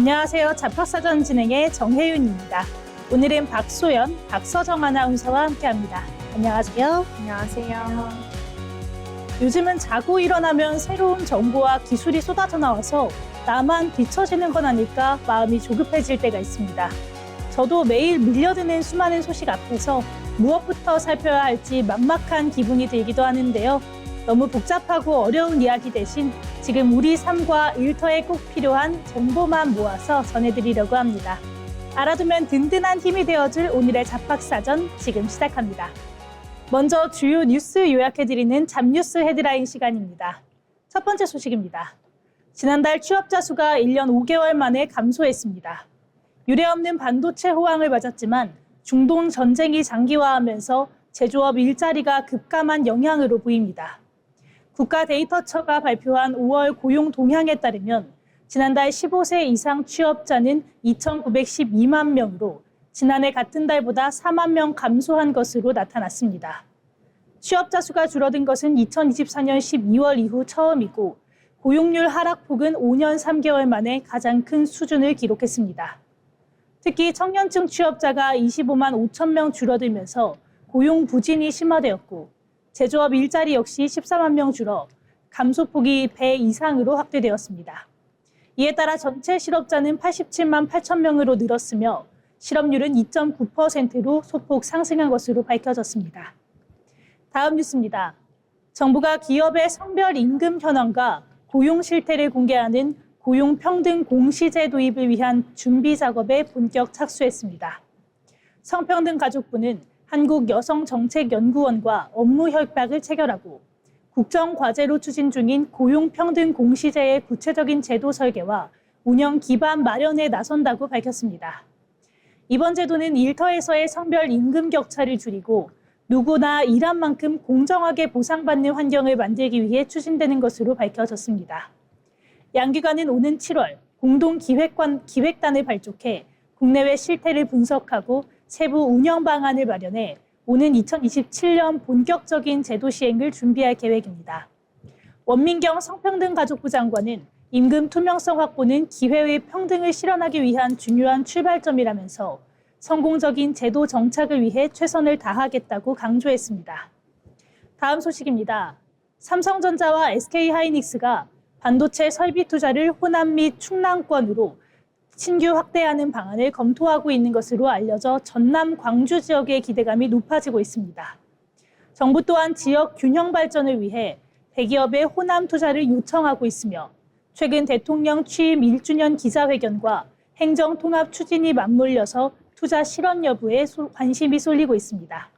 안녕하세요. 잡학사전 진행의 정혜윤입니다. 오늘은 박소연, 박서정 아나운서와 함께합니다. 안녕하세요. 안녕하세요. 요즘은 자고 일어나면 새로운 정보와 기술이 쏟아져 나와서 나만 뒤처지는 건 아닐까 마음이 조급해질 때가 있습니다. 저도 매일 밀려드는 수많은 소식 앞에서 무엇부터 살펴야 할지 막막한 기분이 들기도 하는데요. 너무 복잡하고 어려운 이야기 대신 지금 우리 삶과 일터에 꼭 필요한 정보만 모아서 전해드리려고 합니다. 알아두면 든든한 힘이 되어줄 오늘의 잡학사전 지금 시작합니다. 먼저 주요 뉴스 요약해드리는 잡뉴스 헤드라인 시간입니다. 첫 번째 소식입니다. 지난달 취업자 수가 1년 5개월 만에 감소했습니다. 유례없는 반도체 호황을 맞았지만 중동 전쟁이 장기화하면서 제조업 일자리가 급감한 영향으로 보입니다. 국가데이터처가 발표한 5월 고용 동향에 따르면 지난달 15세 이상 취업자는 2,912만 명으로 지난해 같은 달보다 4만 명 감소한 것으로 나타났습니다. 취업자 수가 줄어든 것은 2024년 12월 이후 처음이고 고용률 하락폭은 5년 3개월 만에 가장 큰 수준을 기록했습니다. 특히 청년층 취업자가 25만 5천 명 줄어들면서 고용 부진이 심화되었고 제조업 일자리 역시 14만 명 줄어 감소폭이 배 이상으로 확대되었습니다. 이에 따라 전체 실업자는 87만 8천 명으로 늘었으며 실업률은 2.9%로 소폭 상승한 것으로 밝혀졌습니다. 다음 뉴스입니다. 정부가 기업의 성별 임금 현황과 고용 실태를 공개하는 고용평등 공시제 도입을 위한 준비 작업에 본격 착수했습니다. 성평등가족부는 한국여성정책연구원과 업무 협약을 체결하고 국정과제로 추진 중인 고용평등 공시제의 구체적인 제도 설계와 운영 기반 마련에 나선다고 밝혔습니다. 이번 제도는 일터에서의 성별 임금 격차를 줄이고 누구나 일한 만큼 공정하게 보상받는 환경을 만들기 위해 추진되는 것으로 밝혀졌습니다. 양기관은 오는 7월 공동기획단을 발족해 국내외 실태를 분석하고 세부 운영 방안을 마련해 오는 2027년 본격적인 제도 시행을 준비할 계획입니다. 원민경 성평등가족부 장관은 임금 투명성 확보는 기회의 평등을 실현하기 위한 중요한 출발점이라면서 성공적인 제도 정착을 위해 최선을 다하겠다고 강조했습니다. 다음 소식입니다. 삼성전자와 SK하이닉스가 반도체 설비 투자를 호남 및 충남권으로 신규 확대하는 방안을 검토하고 있는 것으로 알려져 전남 광주 지역의 기대감이 높아지고 있습니다. 정부 또한 지역 균형 발전을 위해 대기업의 호남 투자를 요청하고 있으며 최근 대통령 취임 1주년 기자회견과 행정 통합 추진이 맞물려서 투자 실현 여부에 관심이 쏠리고 있습니다.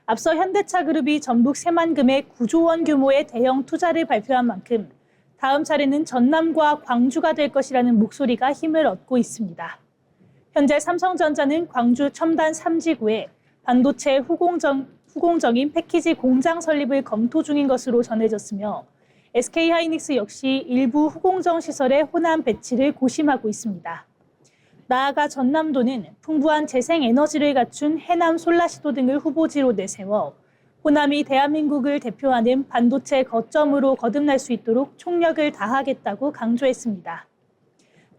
앞서 현대차그룹이 전북 새만금에 9조 원 규모의 대형 투자를 발표한 만큼 다음 차례는 전남과 광주가 될 것이라는 목소리가 힘을 얻고 있습니다. 현재 삼성전자는 광주 첨단 3지구에 반도체 후공정인 패키지 공장 설립을 검토 중인 것으로 전해졌으며 SK하이닉스 역시 일부 후공정 시설의 호남 배치를 고심하고 있습니다. 나아가 전남도는 풍부한 재생에너지를 갖춘 해남 솔라시도 등을 후보지로 내세워 호남이 대한민국을 대표하는 반도체 거점으로 거듭날 수 있도록 총력을 다하겠다고 강조했습니다.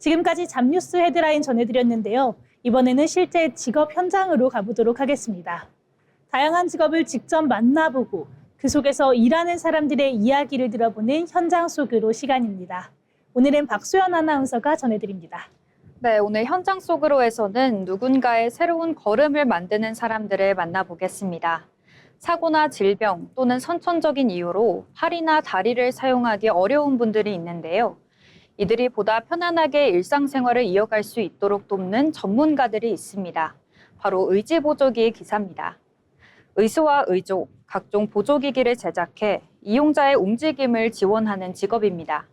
지금까지 잡뉴스 헤드라인 전해드렸는데요. 이번에는 실제 직업 현장으로 가보도록 하겠습니다. 다양한 직업을 직접 만나보고 그 속에서 일하는 사람들의 이야기를 들어보는 현장 속으로 시간입니다. 오늘은 박소연 아나운서가 전해드립니다. 네, 오늘 현장 속으로에서는 누군가의 새로운 걸음을 만드는 사람들을 만나보겠습니다. 사고나 질병 또는 선천적인 이유로 팔이나 다리를 사용하기 어려운 분들이 있는데요. 이들이 보다 편안하게 일상생활을 이어갈 수 있도록 돕는 전문가들이 있습니다. 바로 의지보조기 기사입니다. 의수와 의조, 각종 보조기기를 제작해 이용자의 움직임을 지원하는 직업입니다.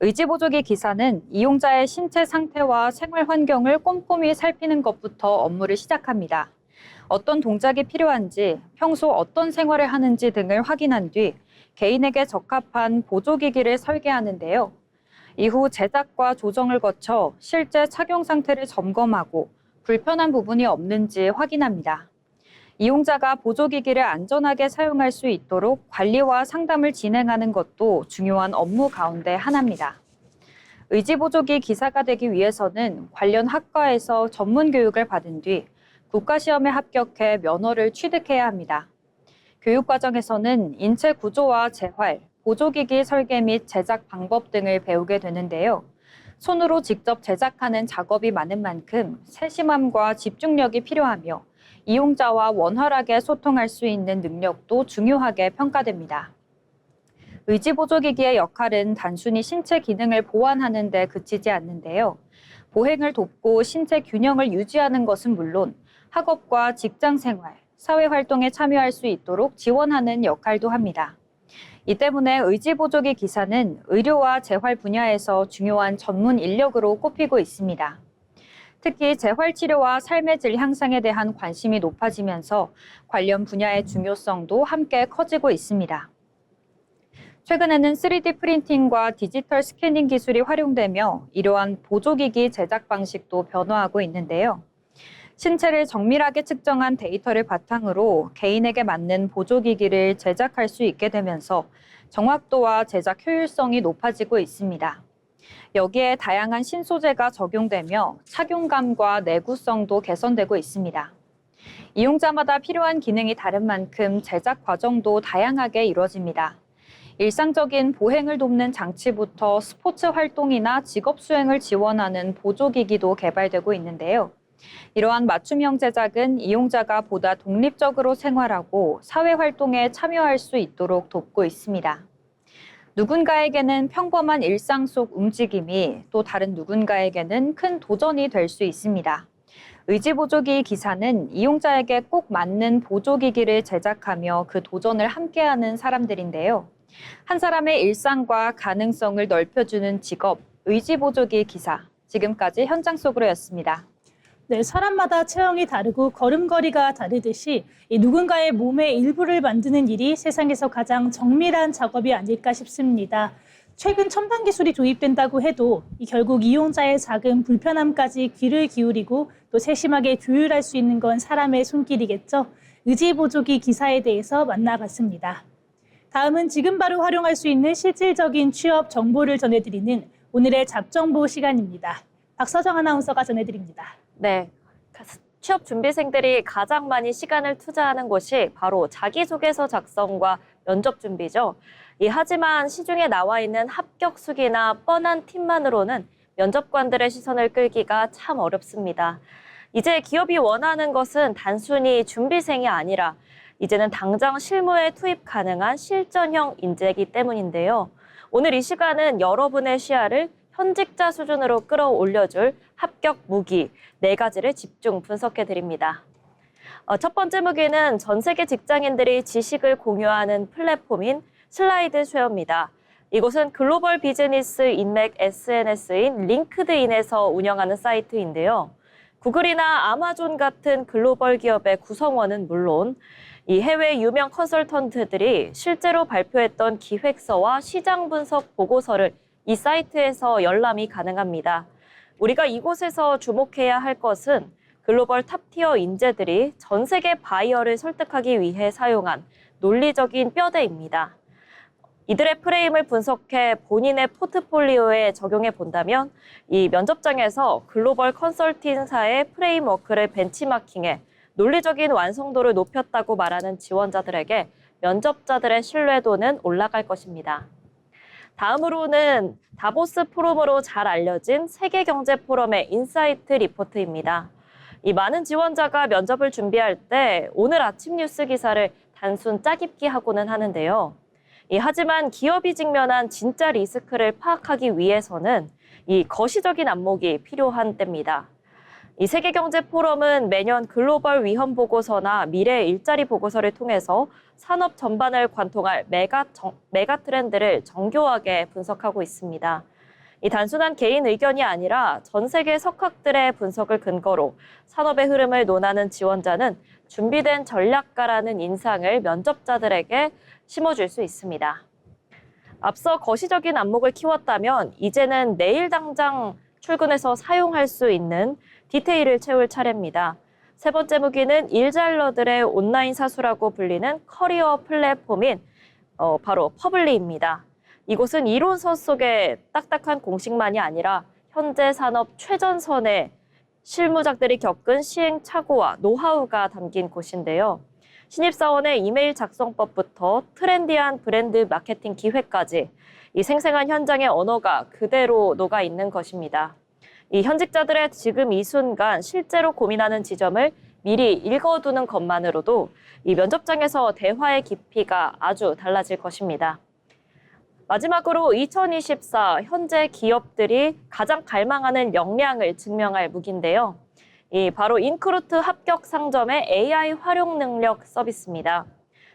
의지보조기 기사는 이용자의 신체 상태와 생활 환경을 꼼꼼히 살피는 것부터 업무를 시작합니다. 어떤 동작이 필요한지, 평소 어떤 생활을 하는지 등을 확인한 뒤 개인에게 적합한 보조기기를 설계하는데요. 이후 제작과 조정을 거쳐 실제 착용 상태를 점검하고 불편한 부분이 없는지 확인합니다. 이용자가 보조기기를 안전하게 사용할 수 있도록 관리와 상담을 진행하는 것도 중요한 업무 가운데 하나입니다. 의지보조기 기사가 되기 위해서는 관련 학과에서 전문 교육을 받은 뒤 국가시험에 합격해 면허를 취득해야 합니다. 교육 과정에서는 인체 구조와 재활, 보조기기 설계 및 제작 방법 등을 배우게 되는데요. 손으로 직접 제작하는 작업이 많은 만큼 세심함과 집중력이 필요하며 이용자와 원활하게 소통할 수 있는 능력도 중요하게 평가됩니다. 의지보조기기의 역할은 단순히 신체 기능을 보완하는 데 그치지 않는데요. 보행을 돕고 신체 균형을 유지하는 것은 물론 학업과 직장 생활, 사회활동에 참여할 수 있도록 지원하는 역할도 합니다. 이 때문에 의지보조기 기사는 의료와 재활 분야에서 중요한 전문 인력으로 꼽히고 있습니다. 특히 재활치료와 삶의 질 향상에 대한 관심이 높아지면서 관련 분야의 중요성도 함께 커지고 있습니다. 최근에는 3D 프린팅과 디지털 스캐닝 기술이 활용되며 이러한 보조기기 제작 방식도 변화하고 있는데요. 신체를 정밀하게 측정한 데이터를 바탕으로 개인에게 맞는 보조기기를 제작할 수 있게 되면서 정확도와 제작 효율성이 높아지고 있습니다. 여기에 다양한 신소재가 적용되며 착용감과 내구성도 개선되고 있습니다. 이용자마다 필요한 기능이 다른 만큼 제작 과정도 다양하게 이루어집니다. 일상적인 보행을 돕는 장치부터 스포츠 활동이나 직업 수행을 지원하는 보조기기도 개발되고 있는데요. 이러한 맞춤형 제작은 이용자가 보다 독립적으로 생활하고 사회활동에 참여할 수 있도록 돕고 있습니다. 누군가에게는 평범한 일상 속 움직임이 또 다른 누군가에게는 큰 도전이 될 수 있습니다. 의지보조기 기사는 이용자에게 꼭 맞는 보조기기를 제작하며 그 도전을 함께하는 사람들인데요. 한 사람의 일상과 가능성을 넓혀주는 직업, 의지보조기 기사. 지금까지 현장 속으로였습니다. 네, 사람마다 체형이 다르고 걸음걸이가 다르듯이 이 누군가의 몸의 일부를 만드는 일이 세상에서 가장 정밀한 작업이 아닐까 싶습니다. 최근 첨단 기술이 도입된다고 해도 결국 이용자의 작은 불편함까지 귀를 기울이고 또 세심하게 조율할 수 있는 건 사람의 손길이겠죠. 의지보조기 기사에 대해서 만나봤습니다. 다음은 지금 바로 활용할 수 있는 실질적인 취업 정보를 전해드리는 오늘의 잡정보 시간입니다. 박서정 아나운서가 전해드립니다. 네, 취업 준비생들이 가장 많이 시간을 투자하는 곳이 바로 자기소개서 작성과 면접 준비죠. 하지만 시중에 나와 있는 합격 수기나 뻔한 팁만으로는 면접관들의 시선을 끌기가 참 어렵습니다. 이제 기업이 원하는 것은 단순히 준비생이 아니라 이제는 당장 실무에 투입 가능한 실전형 인재이기 때문인데요. 오늘 이 시간은 여러분의 시야를 현직자 수준으로 끌어올려줄 합격 무기 4가지를 집중 분석해드립니다. 첫 번째 무기는 전 세계 직장인들이 지식을 공유하는 플랫폼인 슬라이드쉐어입니다. 이곳은 글로벌 비즈니스 인맥 SNS인 링크드인에서 운영하는 사이트인데요. 구글이나 아마존 같은 글로벌 기업의 구성원은 물론 이 해외 유명 컨설턴트들이 실제로 발표했던 기획서와 시장 분석 보고서를 이 사이트에서 열람이 가능합니다. 우리가 이곳에서 주목해야 할 것은 글로벌 탑티어 인재들이 전 세계 바이어를 설득하기 위해 사용한 논리적인 뼈대입니다. 이들의 프레임을 분석해 본인의 포트폴리오에 적용해 본다면 이 면접장에서 글로벌 컨설팅사의 프레임워크를 벤치마킹해 논리적인 완성도를 높였다고 말하는 지원자들에게 면접자들의 신뢰도는 올라갈 것입니다. 다음으로는 다보스 포럼으로 잘 알려진 세계경제포럼의 인사이트 리포트입니다. 이 많은 지원자가 면접을 준비할 때 오늘 아침 뉴스 기사를 단순 짜깁기 하고는 하는데요. 하지만 기업이 직면한 진짜 리스크를 파악하기 위해서는 이 거시적인 안목이 필요한 때입니다. 이 세계경제포럼은 매년 글로벌 위험 보고서나 미래 일자리 보고서를 통해서 산업 전반을 관통할 메가 트렌드를 정교하게 분석하고 있습니다. 이 단순한 개인 의견이 아니라 전 세계 석학들의 분석을 근거로 산업의 흐름을 논하는 지원자는 준비된 전략가라는 인상을 면접자들에게 심어줄 수 있습니다. 앞서 거시적인 안목을 키웠다면 이제는 내일 당장 출근해서 사용할 수 있는 디테일을 채울 차례입니다. 세 번째 무기는 일잘러들의 온라인 사수라고 불리는 커리어 플랫폼인 바로 퍼블리입니다. 이곳은 이론서 속에 딱딱한 공식만이 아니라 현재 산업 최전선의 실무자들이 겪은 시행착오와 노하우가 담긴 곳인데요. 신입사원의 이메일 작성법부터 트렌디한 브랜드 마케팅 기획까지 이 생생한 현장의 언어가 그대로 녹아 있는 것입니다. 이 현직자들의 지금 이 순간 실제로 고민하는 지점을 미리 읽어두는 것만으로도 이 면접장에서 대화의 깊이가 아주 달라질 것입니다. 마지막으로 2024 현재 기업들이 가장 갈망하는 역량을 증명할 무기인데요. 바로 인크루트 합격 상점의 AI 활용 능력 서비스입니다.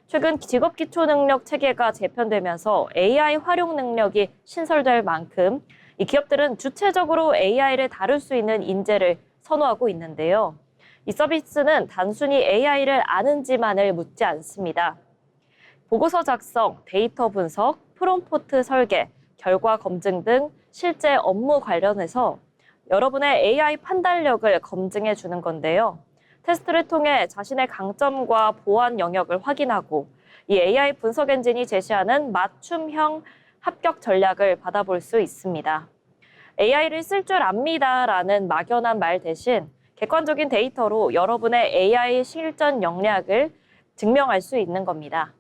최근 직업 기초 능력 체계가 재편되면서 AI 활용 능력이 신설될 만큼 이 기업들은 주체적으로 AI를 다룰 수 있는 인재를 선호하고 있는데요. 이 서비스는 단순히 AI를 아는지만을 묻지 않습니다. 보고서 작성, 데이터 분석, 프롬프트 설계, 결과 검증 등 실제 업무 관련해서 여러분의 AI 판단력을 검증해 주는 건데요. 테스트를 통해 자신의 강점과 보완 영역을 확인하고 이 AI 분석 엔진이 제시하는 맞춤형 합격 전략을 받아볼 수 있습니다. AI를 쓸 줄 압니다라는 막연한 말 대신 객관적인 데이터로 여러분의 AI 실전 역량을 증명할 수 있는 겁니다.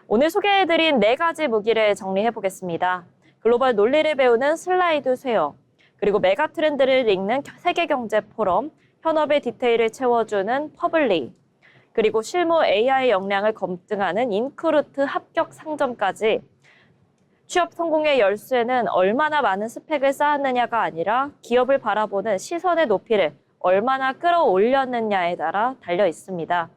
오늘 소개해드린 4가지 무기를 정리해보겠습니다. 글로벌 논리를 배우는 슬라이드 쉐어, 그리고 메가 트렌드를 읽는 세계경제 포럼, 현업의 디테일을 채워주는 퍼블리, 그리고 실무 AI 역량을 검증하는 인크루트 합격 상점까지 취업 성공의 열쇠는 얼마나 많은 스펙을 쌓았느냐가 아니라 기업을 바라보는 시선의 높이를 얼마나 끌어올렸느냐에 따라 달려 있습니다.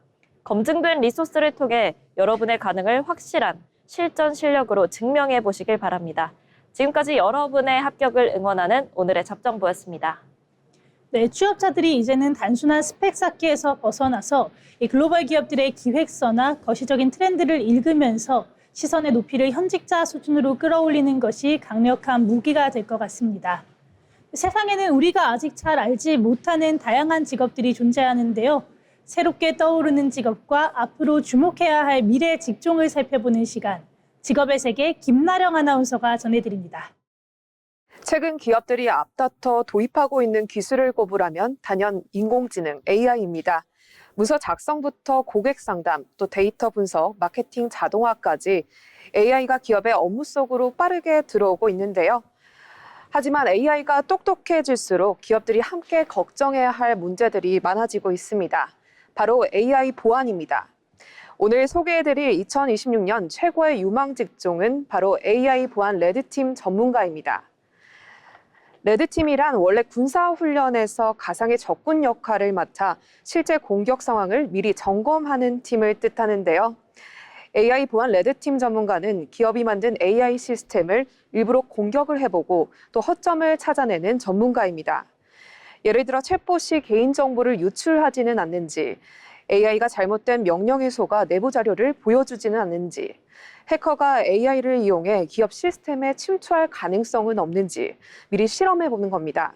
검증된 리소스를 통해 여러분의 가능을 확실한 실전 실력으로 증명해 보시길 바랍니다. 지금까지 여러분의 합격을 응원하는 오늘의 잡정보였습니다. 네, 취업자들이 이제는 단순한 스펙 쌓기에서 벗어나서 이 글로벌 기업들의 기획서나 거시적인 트렌드를 읽으면서 시선의 높이를 현직자 수준으로 끌어올리는 것이 강력한 무기가 될 것 같습니다. 세상에는 우리가 아직 잘 알지 못하는 다양한 직업들이 존재하는데요. 새롭게 떠오르는 직업과 앞으로 주목해야 할 미래 직종을 살펴보는 시간, 직업의 세계 김나령 아나운서가 전해드립니다. 최근 기업들이 앞다퉈 도입하고 있는 기술을 꼽으라면 단연 인공지능 AI입니다. 문서 작성부터 고객 상담, 또 데이터 분석, 마케팅 자동화까지 AI가 기업의 업무 속으로 빠르게 들어오고 있는데요. 하지만 AI가 똑똑해질수록 기업들이 함께 걱정해야 할 문제들이 많아지고 있습니다. 바로 AI 보안입니다. 오늘 소개해드릴 2026년 최고의 유망 직종은 바로 AI 보안 레드팀 전문가입니다. 레드팀이란 원래 군사훈련에서 가상의 적군 역할을 맡아 실제 공격 상황을 미리 점검하는 팀을 뜻하는데요. AI 보안 레드팀 전문가는 기업이 만든 AI 시스템을 일부러 공격을 해보고 또 허점을 찾아내는 전문가입니다. 예를 들어 챗봇 시 개인정보를 유출하지는 않는지, AI가 잘못된 명령 해소가 내부 자료를 보여주지는 않는지, 해커가 AI를 이용해 기업 시스템에 침투할 가능성은 없는지 미리 실험해보는 겁니다.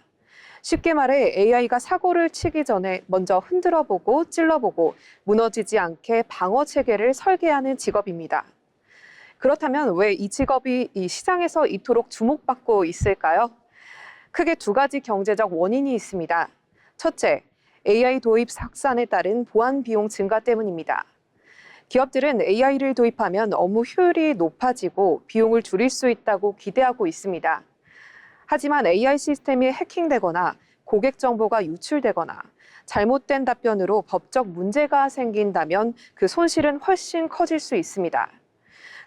쉽게 말해 AI가 사고를 치기 전에 먼저 흔들어보고 찔러보고 무너지지 않게 방어 체계를 설계하는 직업입니다. 그렇다면 왜 이 직업이 이 시장에서 이토록 주목받고 있을까요? 크게 2가지 경제적 원인이 있습니다. 첫째, AI 도입 확산에 따른 보안 비용 증가 때문입니다. 기업들은 AI를 도입하면 업무 효율이 높아지고 비용을 줄일 수 있다고 기대하고 있습니다. 하지만 AI 시스템이 해킹되거나 고객 정보가 유출되거나 잘못된 답변으로 법적 문제가 생긴다면 그 손실은 훨씬 커질 수 있습니다.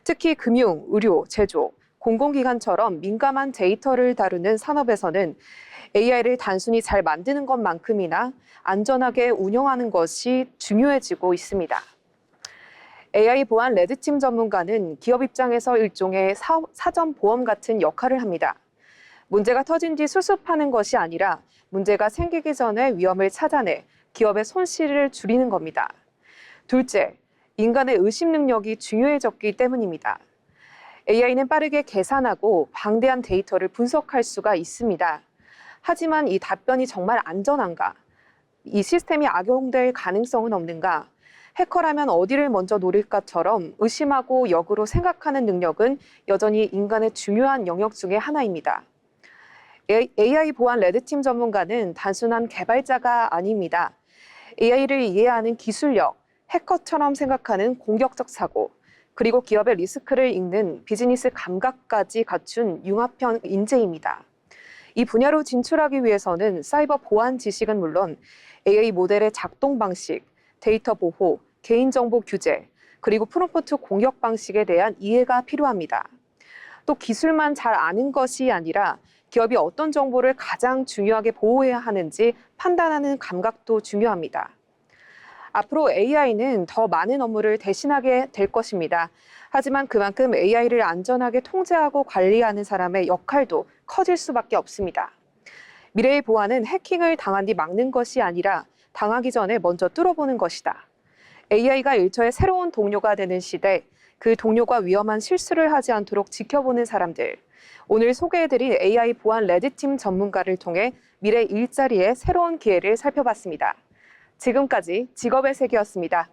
특히 금융, 의료, 제조, 공공기관처럼 민감한 데이터를 다루는 산업에서는 AI를 단순히 잘 만드는 것만큼이나 안전하게 운영하는 것이 중요해지고 있습니다. AI 보안 레드팀 전문가는 기업 입장에서 일종의 사전 보험 같은 역할을 합니다. 문제가 터진 뒤 수습하는 것이 아니라 문제가 생기기 전에 위험을 찾아내 기업의 손실을 줄이는 겁니다. 둘째, 인간의 의심 능력이 중요해졌기 때문입니다. AI는 빠르게 계산하고 방대한 데이터를 분석할 수가 있습니다. 하지만 이 답변이 정말 안전한가? 이 시스템이 악용될 가능성은 없는가? 해커라면 어디를 먼저 노릴까처럼 의심하고 역으로 생각하는 능력은 여전히 인간의 중요한 영역 중에 하나입니다. AI 보안 레드팀 전문가는 단순한 개발자가 아닙니다. AI를 이해하는 기술력, 해커처럼 생각하는 공격적 사고, 그리고 기업의 리스크를 읽는 비즈니스 감각까지 갖춘 융합형 인재입니다. 이 분야로 진출하기 위해서는 사이버 보안 지식은 물론 AI 모델의 작동 방식, 데이터 보호, 개인정보 규제, 그리고 프롬프트 공격 방식에 대한 이해가 필요합니다. 또 기술만 잘 아는 것이 아니라 기업이 어떤 정보를 가장 중요하게 보호해야 하는지 판단하는 감각도 중요합니다. 앞으로 AI는 더 많은 업무를 대신하게 될 것입니다. 하지만 그만큼 AI를 안전하게 통제하고 관리하는 사람의 역할도 커질 수밖에 없습니다. 미래의 보안은 해킹을 당한 뒤 막는 것이 아니라 당하기 전에 먼저 뚫어보는 것이다. AI가 일처의 새로운 동료가 되는 시대, 그 동료가 위험한 실수를 하지 않도록 지켜보는 사람들. 오늘 소개해드린 AI 보안 레드팀 전문가를 통해 미래 일자리의 새로운 기회를 살펴봤습니다. 지금까지 직업의 세계였습니다.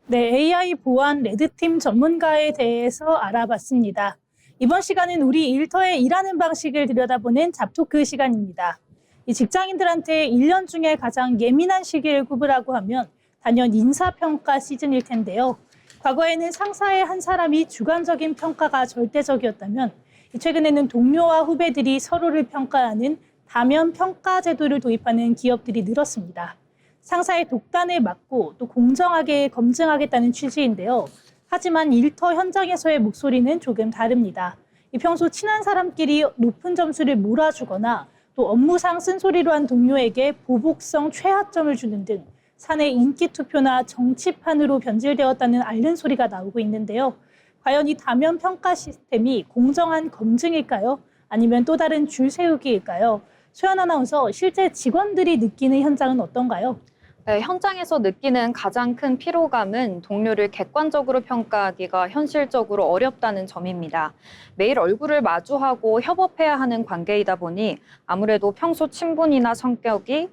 네, AI 보안 레드팀 전문가에 대해서 알아봤습니다. 이번 시간은 우리 일터의 일하는 방식을 들여다보는 잡토크 시간입니다. 이 직장인들한테 1년 중에 가장 예민한 시기를 꼽으라고 하면 단연 인사평가 시즌일 텐데요. 과거에는 상사의 한 사람이 주관적인 평가가 절대적이었다면 최근에는 동료와 후배들이 서로를 평가하는 다면 평가 제도를 도입하는 기업들이 늘었습니다. 상사의 독단을 막고 또 공정하게 검증하겠다는 취지인데요. 하지만 일터 현장에서의 목소리는 조금 다릅니다. 평소 친한 사람끼리 높은 점수를 몰아주거나 또 업무상 쓴소리로 한 동료에게 보복성 최하점을 주는 등 사내 인기 투표나 정치판으로 변질되었다는 앓는 소리가 나오고 있는데요. 과연 이 다면 평가 시스템이 공정한 검증일까요? 아니면 또 다른 줄 세우기일까요? 소연 아나운서, 실제 직원들이 느끼는 현장은 어떤가요? 네, 현장에서 느끼는 가장 큰 피로감은 동료를 객관적으로 평가하기가 현실적으로 어렵다는 점입니다. 매일 얼굴을 마주하고 협업해야 하는 관계이다 보니 아무래도 평소 친분이나 성격이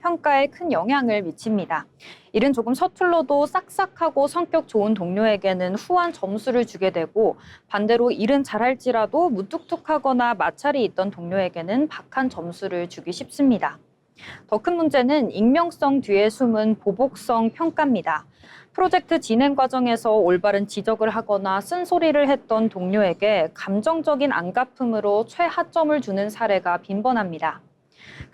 평가에 큰 영향을 미칩니다. 일은 조금 서툴러도 싹싹하고 성격 좋은 동료에게는 후한 점수를 주게 되고 반대로 일은 잘할지라도 무뚝뚝하거나 마찰이 있던 동료에게는 박한 점수를 주기 쉽습니다. 더 큰 문제는 익명성 뒤에 숨은 보복성 평가입니다. 프로젝트 진행 과정에서 올바른 지적을 하거나 쓴소리를 했던 동료에게 감정적인 안갚음으로 최하점을 주는 사례가 빈번합니다.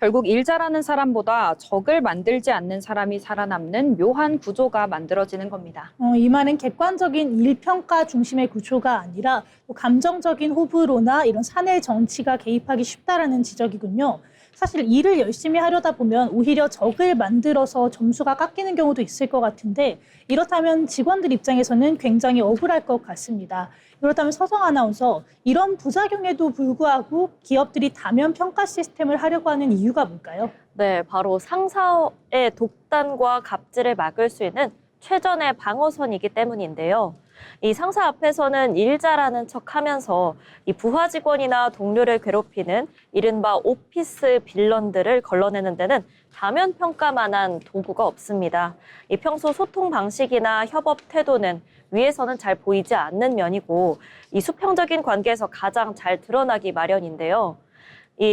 결국 일 잘하는 사람보다 적을 만들지 않는 사람이 살아남는 묘한 구조가 만들어지는 겁니다. 이 말은 객관적인 일평가 중심의 구조가 아니라 감정적인 호불호나 이런 사내 정치가 개입하기 쉽다라는 지적이군요. 사실 일을 열심히 하려다 보면 오히려 적을 만들어서 점수가 깎이는 경우도 있을 것 같은데 이렇다면 직원들 입장에서는 굉장히 억울할 것 같습니다. 그렇다면 서정 아나운서, 이런 부작용에도 불구하고 기업들이 다면 평가 시스템을 하려고 하는 이유가 뭘까요? 네, 바로 상사의 독단과 갑질을 막을 수 있는 최전의 방어선이기 때문인데요. 이 상사 앞에서는 일 잘하는 척하면서 이 부하 직원이나 동료를 괴롭히는 이른바 오피스 빌런들을 걸러내는 데는 다면 평가만한 도구가 없습니다. 이 평소 소통 방식이나 협업 태도는 위에서는 잘 보이지 않는 면이고 이 수평적인 관계에서 가장 잘 드러나기 마련인데요.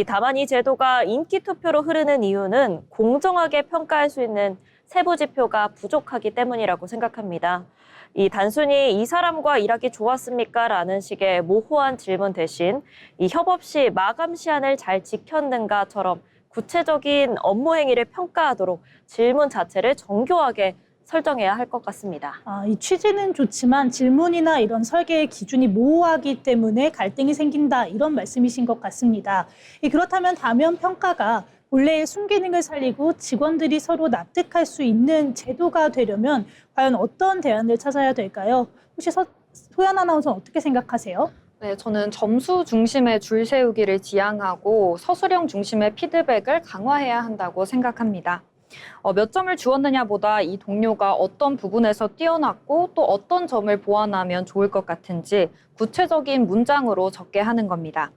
다만 이 제도가 인기 투표로 흐르는 이유는 공정하게 평가할 수 있는 세부 지표가 부족하기 때문이라고 생각합니다. 단순히 이 사람과 일하기 좋았습니까? 라는 식의 모호한 질문 대신 이 협업 시 마감 시한을 잘 지켰는가처럼 구체적인 업무 행위를 평가하도록 질문 자체를 정교하게 설정해야 할 것 같습니다. 이 취지는 좋지만 질문이나 이런 설계의 기준이 모호하기 때문에 갈등이 생긴다, 이런 말씀이신 것 같습니다. 그렇다면 다면 평가가 본래의 순기능을 살리고 직원들이 서로 납득할 수 있는 제도가 되려면 과연 어떤 대안을 찾아야 될까요? 혹시 소연 아나운서는 어떻게 생각하세요? 네, 저는 점수 중심의 줄 세우기를 지향하고 서술형 중심의 피드백을 강화해야 한다고 생각합니다. 몇 점을 주었느냐보다 이 동료가 어떤 부분에서 뛰어났고 또 어떤 점을 보완하면 좋을 것 같은지 구체적인 문장으로 적게 하는 겁니다.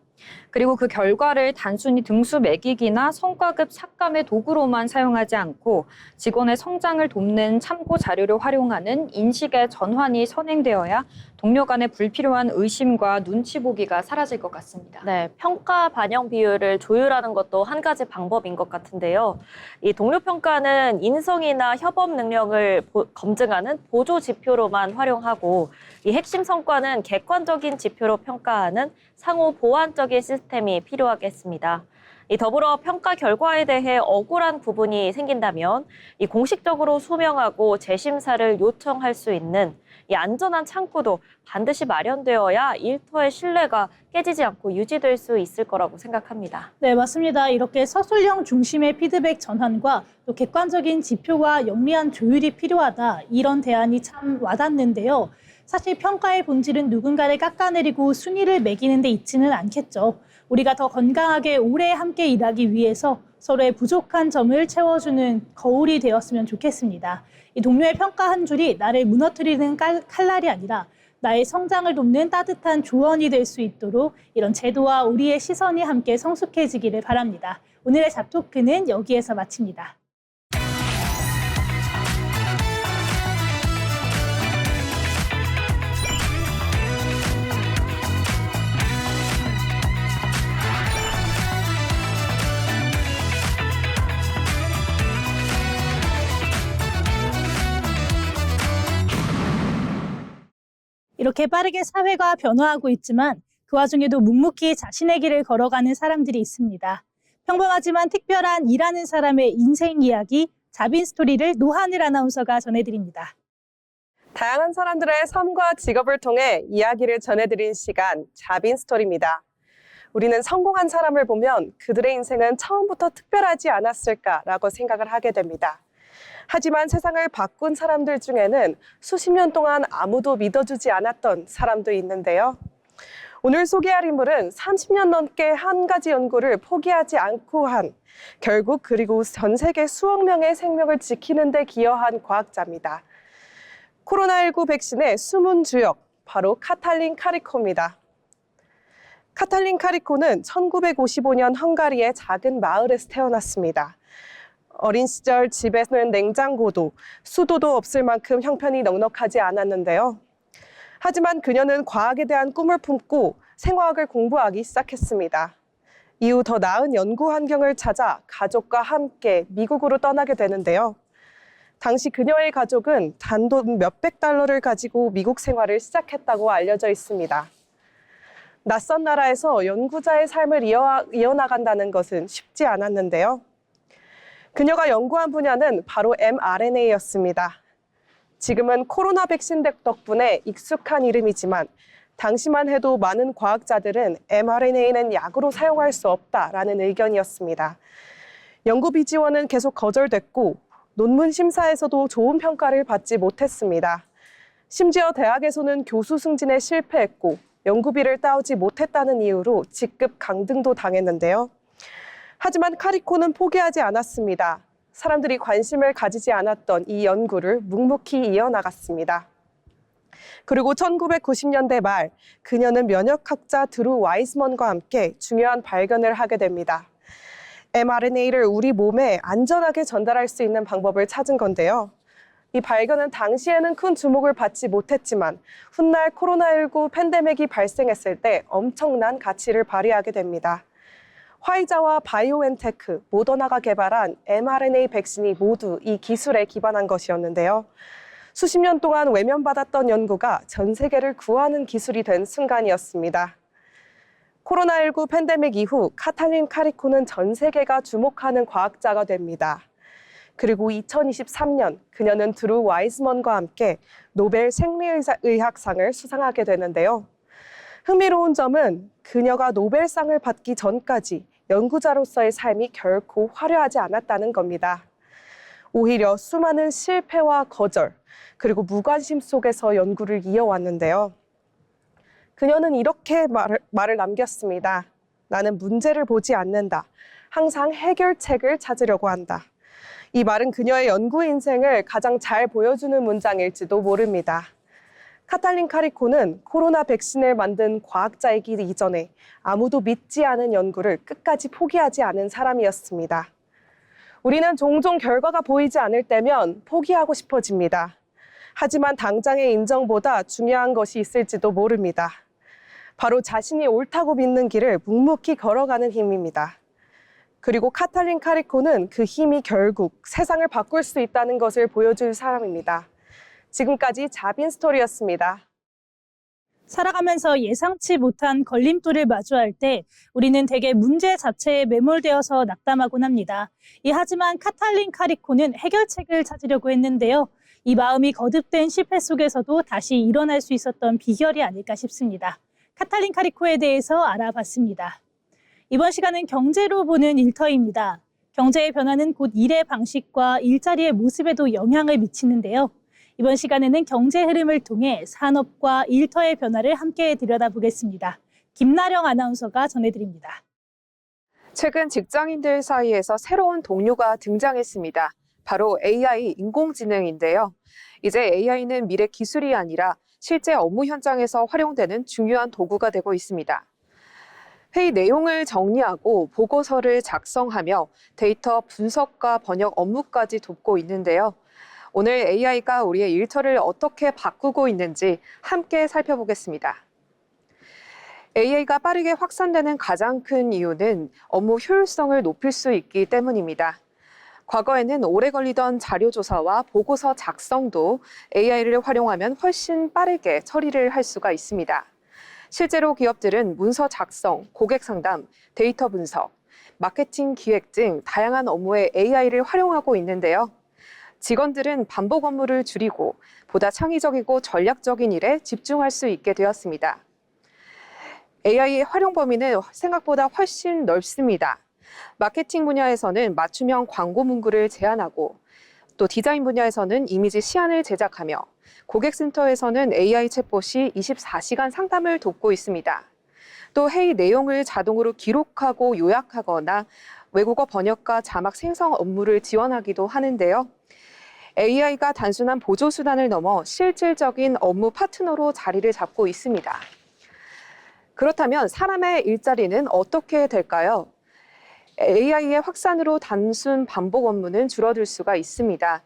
그리고 그 결과를 단순히 등수 매기기나 성과급 삭감의 도구로만 사용하지 않고 직원의 성장을 돕는 참고 자료로 활용하는 인식의 전환이 선행되어야 동료 간의 불필요한 의심과 눈치 보기가 사라질 것 같습니다. 네, 평가 반영 비율을 조율하는 것도 한 가지 방법인 것 같은데요. 이 동료 평가는 인성이나 협업 능력을 검증하는 보조 지표로만 활용하고 이 핵심 성과는 객관적인 지표로 평가하는 상호 보완적인 시스템이 필요하겠습니다. 이 더불어 평가 결과에 대해 억울한 부분이 생긴다면 이 공식적으로 소명하고 재심사를 요청할 수 있는 이 안전한 창구도 반드시 마련되어야 일터의 신뢰가 깨지지 않고 유지될 수 있을 거라고 생각합니다. 네, 맞습니다. 이렇게 서술형 중심의 피드백 전환과 또 객관적인 지표와 영리한 조율이 필요하다. 이런 대안이 참 와닿는데요. 사실 평가의 본질은 누군가를 깎아내리고 순위를 매기는 데 있지는 않겠죠. 우리가 더 건강하게 오래 함께 일하기 위해서 서로의 부족한 점을 채워주는 거울이 되었으면 좋겠습니다. 이 동료의 평가 한 줄이 나를 무너뜨리는 칼날이 아니라 나의 성장을 돕는 따뜻한 조언이 될 수 있도록 이런 제도와 우리의 시선이 함께 성숙해지기를 바랍니다. 오늘의 잡토크는 여기에서 마칩니다. 이렇게 빠르게 사회가 변화하고 있지만 그 와중에도 묵묵히 자신의 길을 걸어가는 사람들이 있습니다. 평범하지만 특별한 일하는 사람의 인생 이야기, 자빈 스토리를 노하늘 아나운서가 전해드립니다. 다양한 사람들의 삶과 직업을 통해 이야기를 전해드린 시간, 자빈 스토리입니다. 우리는 성공한 사람을 보면 그들의 인생은 처음부터 특별하지 않았을까라고 생각을 하게 됩니다. 하지만 세상을 바꾼 사람들 중에는 수십 년 동안 아무도 믿어주지 않았던 사람도 있는데요. 오늘 소개할 인물은 30년 넘게 한 가지 연구를 포기하지 않고 결국 그리고 전 세계 수억 명의 생명을 지키는 데 기여한 과학자입니다. 코로나19 백신의 숨은 주역, 바로 카탈린 카리코입니다. 카탈린 카리코는 1955년 헝가리의 작은 마을에서 태어났습니다. 어린 시절 집에는 냉장고도 수도도 없을 만큼 형편이 넉넉하지 않았는데요. 하지만 그녀는 과학에 대한 꿈을 품고 생화학을 공부하기 시작했습니다. 이후 더 나은 연구 환경을 찾아 가족과 함께 미국으로 떠나게 되는데요. 당시 그녀의 가족은 단돈 몇백 달러를 가지고 미국 생활을 시작했다고 알려져 있습니다. 낯선 나라에서 연구자의 삶을 이어나간다는 것은 쉽지 않았는데요. 그녀가 연구한 분야는 바로 mRNA였습니다. 지금은 코로나 백신 덕분에 익숙한 이름이지만 당시만 해도 많은 과학자들은 mRNA는 약으로 사용할 수 없다라는 의견이었습니다. 연구비 지원은 계속 거절됐고 논문 심사에서도 좋은 평가를 받지 못했습니다. 심지어 대학에서는 교수 승진에 실패했고 연구비를 따오지 못했다는 이유로 직급 강등도 당했는데요. 하지만 카리코는 포기하지 않았습니다. 사람들이 관심을 가지지 않았던 이 연구를 묵묵히 이어나갔습니다. 그리고 1990년대 말 그녀는 면역학자 드루 와이스먼과 함께 중요한 발견을 하게 됩니다. mRNA를 우리 몸에 안전하게 전달할 수 있는 방법을 찾은 건데요. 이 발견은 당시에는 큰 주목을 받지 못했지만 훗날 코로나19 팬데믹이 발생했을 때 엄청난 가치를 발휘하게 됩니다. 화이자와 바이오엔테크, 모더나가 개발한 mRNA 백신이 모두 이 기술에 기반한 것이었는데요. 수십 년 동안 외면받았던 연구가 전 세계를 구하는 기술이 된 순간이었습니다. 코로나19 팬데믹 이후 카탈린 카리코는 전 세계가 주목하는 과학자가 됩니다. 그리고 2023년 그녀는 드루 와이스먼과 함께 노벨 생리의학상을 수상하게 되는데요. 흥미로운 점은 그녀가 노벨상을 받기 전까지 연구자로서의 삶이 결코 화려하지 않았다는 겁니다. 오히려 수많은 실패와 거절, 그리고 무관심 속에서 연구를 이어왔는데요. 그녀는 이렇게 말을 남겼습니다. 나는 문제를 보지 않는다. 항상 해결책을 찾으려고 한다. 이 말은 그녀의 연구 인생을 가장 잘 보여주는 문장일지도 모릅니다. 카탈린 카리코는 코로나 백신을 만든 과학자이기 이전에 아무도 믿지 않은 연구를 끝까지 포기하지 않은 사람이었습니다. 우리는 종종 결과가 보이지 않을 때면 포기하고 싶어집니다. 하지만 당장의 인정보다 중요한 것이 있을지도 모릅니다. 바로 자신이 옳다고 믿는 길을 묵묵히 걸어가는 힘입니다. 그리고 카탈린 카리코는 그 힘이 결국 세상을 바꿀 수 있다는 것을 보여줄 사람입니다. 지금까지 자빈 스토리였습니다. 살아가면서 예상치 못한 걸림돌을 마주할 때 우리는 대개 문제 자체에 매몰되어서 낙담하곤 합니다. 하지만 카탈린 카리코는 해결책을 찾으려고 했는데요. 이 마음이 거듭된 실패 속에서도 다시 일어날 수 있었던 비결이 아닐까 싶습니다. 카탈린 카리코에 대해서 알아봤습니다. 이번 시간은 경제로 보는 일터입니다. 경제의 변화는 곧 일의 방식과 일자리의 모습에도 영향을 미치는데요. 이번 시간에는 경제 흐름을 통해 산업과 일터의 변화를 함께 들여다보겠습니다. 김나령 아나운서가 전해드립니다. 최근 직장인들 사이에서 새로운 동료가 등장했습니다. 바로 AI, 인공지능인데요. 이제 AI는 미래 기술이 아니라 실제 업무 현장에서 활용되는 중요한 도구가 되고 있습니다. 회의 내용을 정리하고 보고서를 작성하며 데이터 분석과 번역 업무까지 돕고 있는데요. 오늘 AI가 우리의 일터를 어떻게 바꾸고 있는지 함께 살펴보겠습니다. AI가 빠르게 확산되는 가장 큰 이유는 업무 효율성을 높일 수 있기 때문입니다. 과거에는 오래 걸리던 자료 조사와 보고서 작성도 AI를 활용하면 훨씬 빠르게 처리를 할 수가 있습니다. 실제로 기업들은 문서 작성, 고객 상담, 데이터 분석, 마케팅 기획 등 다양한 업무에 AI를 활용하고 있는데요. 직원들은 반복 업무를 줄이고 보다 창의적이고 전략적인 일에 집중할 수 있게 되었습니다. AI의 활용 범위는 생각보다 훨씬 넓습니다. 마케팅 분야에서는 맞춤형 광고 문구를 제안하고 또 디자인 분야에서는 이미지 시안을 제작하며 고객센터에서는 AI 챗봇이 24시간 상담을 돕고 있습니다. 또 회의 내용을 자동으로 기록하고 요약하거나 외국어 번역과 자막 생성 업무를 지원하기도 하는데요. AI가 단순한 보조수단을 넘어 실질적인 업무 파트너로 자리를 잡고 있습니다. 그렇다면 사람의 일자리는 어떻게 될까요? AI의 확산으로 단순 반복 업무는 줄어들 수가 있습니다.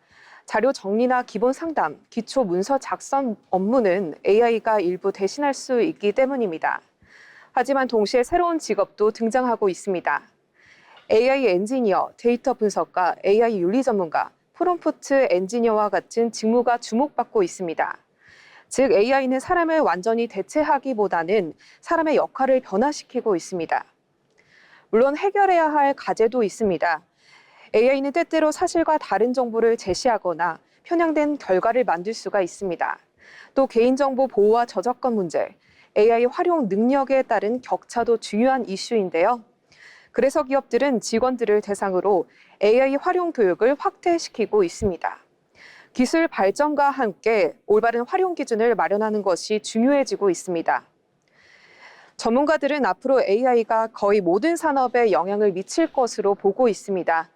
자료 정리나 기본 상담, 기초 문서 작성 업무는 AI가 일부 대신할 수 있기 때문입니다. 하지만 동시에 새로운 직업도 등장하고 있습니다. AI 엔지니어, 데이터 분석가, AI 윤리 전문가, 프롬프트 엔지니어와 같은 직무가 주목받고 있습니다. 즉 AI는 사람을 완전히 대체하기보다는 사람의 역할을 변화시키고 있습니다. 물론 해결해야 할 과제도 있습니다. AI는 때때로 사실과 다른 정보를 제시하거나 편향된 결과를 만들 수가 있습니다. 또 개인정보 보호와 저작권 문제, AI 활용 능력에 따른 격차도 중요한 이슈인데요. 그래서 기업들은 직원들을 대상으로 AI 활용 교육을 확대시키고 있습니다. 기술 발전과 함께 올바른 활용 기준을 마련하는 것이 중요해지고 있습니다. 전문가들은 앞으로 AI가 거의 모든 산업에 영향을 미칠 것으로 보고 있습니다.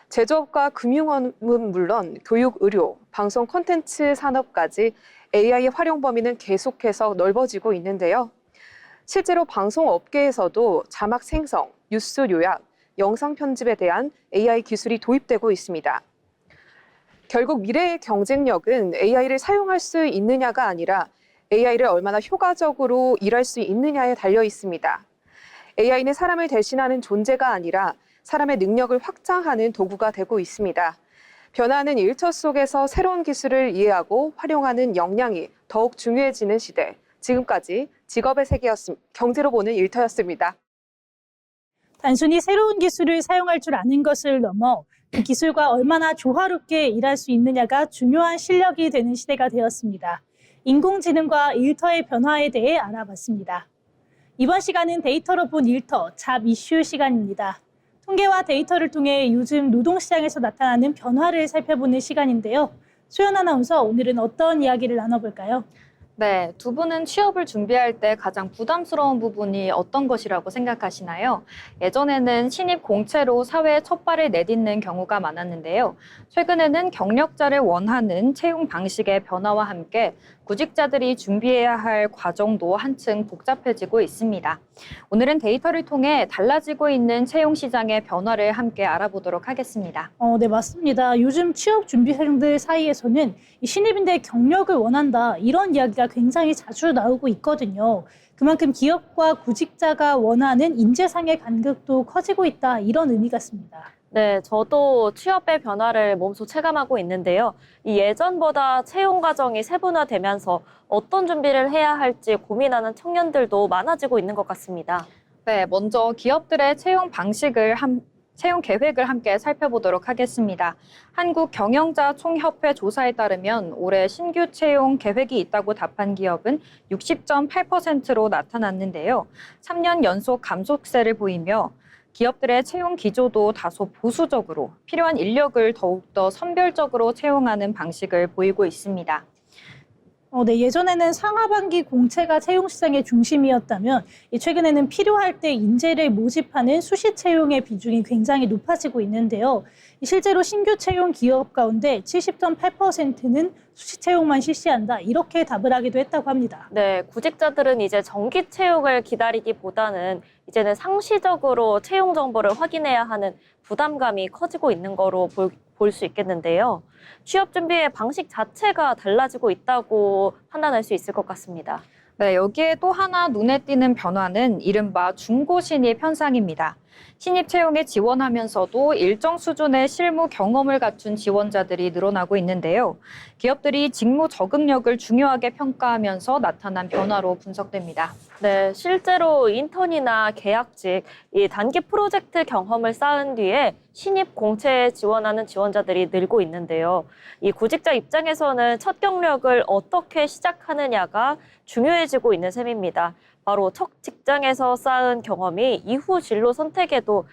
제조업과 금융업은 물론 교육, 의료, 방송 콘텐츠 산업까지 AI 활용 범위는 계속해서 넓어지고 있는데요. 실제로 방송업계에서도 자막 생성, 뉴스 요약, 영상 편집에 대한 AI 기술이 도입되고 있습니다. 결국 미래의 경쟁력은 AI를 사용할 수 있느냐가 아니라 AI를 얼마나 효과적으로 일할 수 있느냐에 달려 있습니다. AI는 사람을 대신하는 존재가 아니라 사람의 능력을 확장하는 도구가 되고 있습니다. 변화하는 일터 속에서 새로운 기술을 이해하고 활용하는 역량이 더욱 중요해지는 시대. 지금까지 직업의 세계였습니다. 경제로 보는 일터였습니다. 단순히 새로운 기술을 사용할 줄 아는 것을 넘어 그 기술과 얼마나 조화롭게 일할 수 있느냐가 중요한 실력이 되는 시대가 되었습니다. 인공지능과 일터의 변화에 대해 알아봤습니다. 이번 시간은 데이터로 본 일터, 잡 이슈 시간입니다. 통계와 데이터를 통해 요즘 노동시장에서 나타나는 변화를 살펴보는 시간인데요. 소연 아나운서, 오늘은 어떤 이야기를 나눠볼까요? 네, 두 분은 취업을 준비할 때 가장 부담스러운 부분이 어떤 것이라고 생각하시나요? 예전에는 신입 공채로 사회에 첫 발을 내딛는 경우가 많았는데요. 최근에는 경력자를 원하는 채용 방식의 변화와 함께 구직자들이 준비해야 할 과정도 한층 복잡해지고 있습니다. 오늘은 데이터를 통해 달라지고 있는 채용 시장의 변화를 함께 알아보도록 하겠습니다. 네, 맞습니다. 요즘 취업 준비생들 사이에서는 이 신입인데 경력을 원한다 이런 이야기가 굉장히 자주 나오고 있거든요. 그만큼 기업과 구직자가 원하는 인재상의 간극도 커지고 있다 이런 의미 같습니다. 네, 저도 취업의 변화를 몸소 체감하고 있는데요. 이 예전보다 채용 과정이 세분화되면서 어떤 준비를 해야 할지 고민하는 청년들도 많아지고 있는 것 같습니다. 네, 먼저 기업들의 채용 계획을 함께 살펴보도록 하겠습니다. 한국경영자총협회 조사에 따르면 올해 신규 채용 계획이 있다고 답한 기업은 60.8%로 나타났는데요. 3년 연속 감소세를 보이며 기업들의 채용 기조도 다소 보수적으로 필요한 인력을 더욱더 선별적으로 채용하는 방식을 보이고 있습니다. 네, 예전에는 상하반기 공채가 채용 시장의 중심이었다면 최근에는 필요할 때 인재를 모집하는 수시 채용의 비중이 굉장히 높아지고 있는데요. 실제로 신규 채용 기업 가운데 70.8%는 수시 채용만 실시한다 이렇게 답을 하기도 했다고 합니다. 네, 구직자들은 이제 정기 채용을 기다리기보다는 이제는 상시적으로 채용 정보를 확인해야 하는 부담감이 커지고 있는 거로 볼 수 있겠는데요. 취업 준비의 방식 자체가 달라지고 있다고 판단할 수 있을 것 같습니다. 네, 여기에 또 하나 눈에 띄는 변화는 이른바 중고 신입 현상입니다. 신입 채용에 지원하면서도 일정 수준의 실무 경험을 갖춘 지원자들이 늘어나고 있는데요. 기업들이 직무 적응력을 중요하게 평가하면서 나타난 변화로 분석됩니다. 네, 실제로 인턴이나 계약직, 이 단기 프로젝트 경험을 쌓은 뒤에 신입 공채에 지원하는 지원자들이 늘고 있는데요. 이 구직자 입장에서는 첫 경력을 어떻게 시작하느냐가 중요해지고 있는 셈입니다. 바로 첫 직장에서 쌓은 경험이 이후 진로 선택에도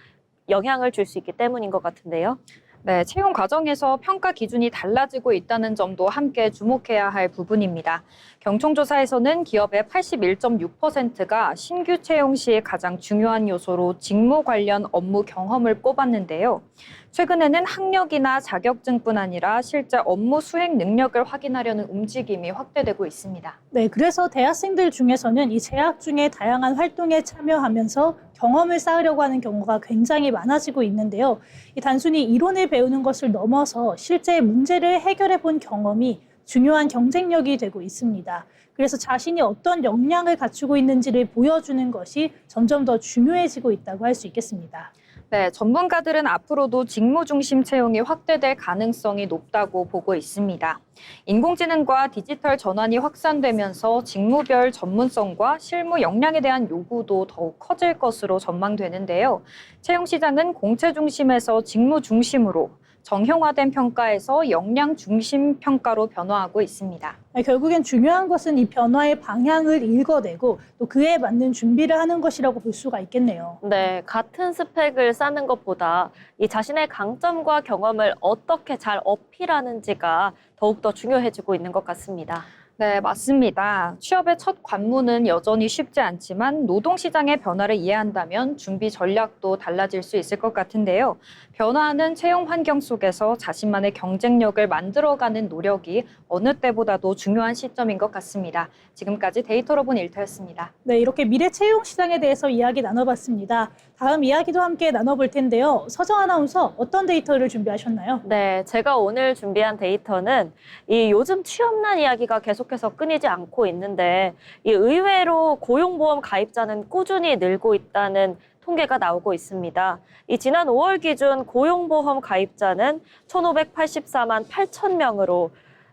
영향을 줄 수 있기 때문인 것 같은데요. 네, 채용 과정에서 평가 기준이 달라지고 있다는 점도 함께 주목해야 할 부분입니다. 경총조사에서는 기업의 81.6%가 신규 채용 시 가장 중요한 요소로 직무 관련 업무 경험을 꼽았는데요. 최근에는 학력이나 자격증뿐 아니라 실제 업무 수행 능력을 확인하려는 움직임이 확대되고 있습니다. 네, 그래서 대학생들 중에서는 이 재학 중에 다양한 활동에 참여하면서 경험을 쌓으려고 하는 경우가 굉장히 많아지고 있는데요. 단순히 이론을 배우는 것을 넘어서 실제 문제를 해결해 본 경험이 중요한 경쟁력이 되고 있습니다. 그래서 자신이 어떤 역량을 갖추고 있는지를 보여주는 것이 점점 더 중요해지고 있다고 할 수 있겠습니다. 네, 전문가들은 앞으로도 직무 중심 채용이 확대될 가능성이 높다고 보고 있습니다. 인공지능과 디지털 전환이 확산되면서 직무별 전문성과 실무 역량에 대한 요구도 더욱 커질 것으로 전망되는데요. 채용 시장은 공채 중심에서 직무 중심으로, 정형화된 평가에서 역량 중심 평가로 변화하고 있습니다. 결국엔 중요한 것은 이 변화의 방향을 읽어내고 또 그에 맞는 준비를 하는 것이라고 볼 수가 있겠네요. 네, 같은 스펙을 쌓는 것보다 이 자신의 강점과 경험을 어떻게 잘 어필하는지가 더욱더 중요해지고 있는 것 같습니다. 네, 맞습니다. 취업의 첫 관문은 여전히 쉽지 않지만 노동시장의 변화를 이해한다면 준비 전략도 달라질 수 있을 것 같은데요. 변화하는 채용 환경 속에서 자신만의 경쟁력을 만들어가는 노력이 어느 때보다도 중요한 시점인 것 같습니다. 지금까지 데이터로 본 일터였습니다. 네, 이렇게 미래 채용 시장에 대해서 이야기 나눠봤습니다. 다음 이야기도 함께 나눠볼 텐데요. 서정 아나운서 어떤 데이터를 준비하셨나요? 네, 제가 오늘 준비한 데이터는 이 요즘 취업난 이야기가 계속해서 끊이지 않고 있는데 이 의외로 고용보험 가입자는 꾸준히 늘고 있다는 통계가 나오고 있습니다. 이 지난 5월 기준 고용보험 가입자는 1,584만 8천 명으로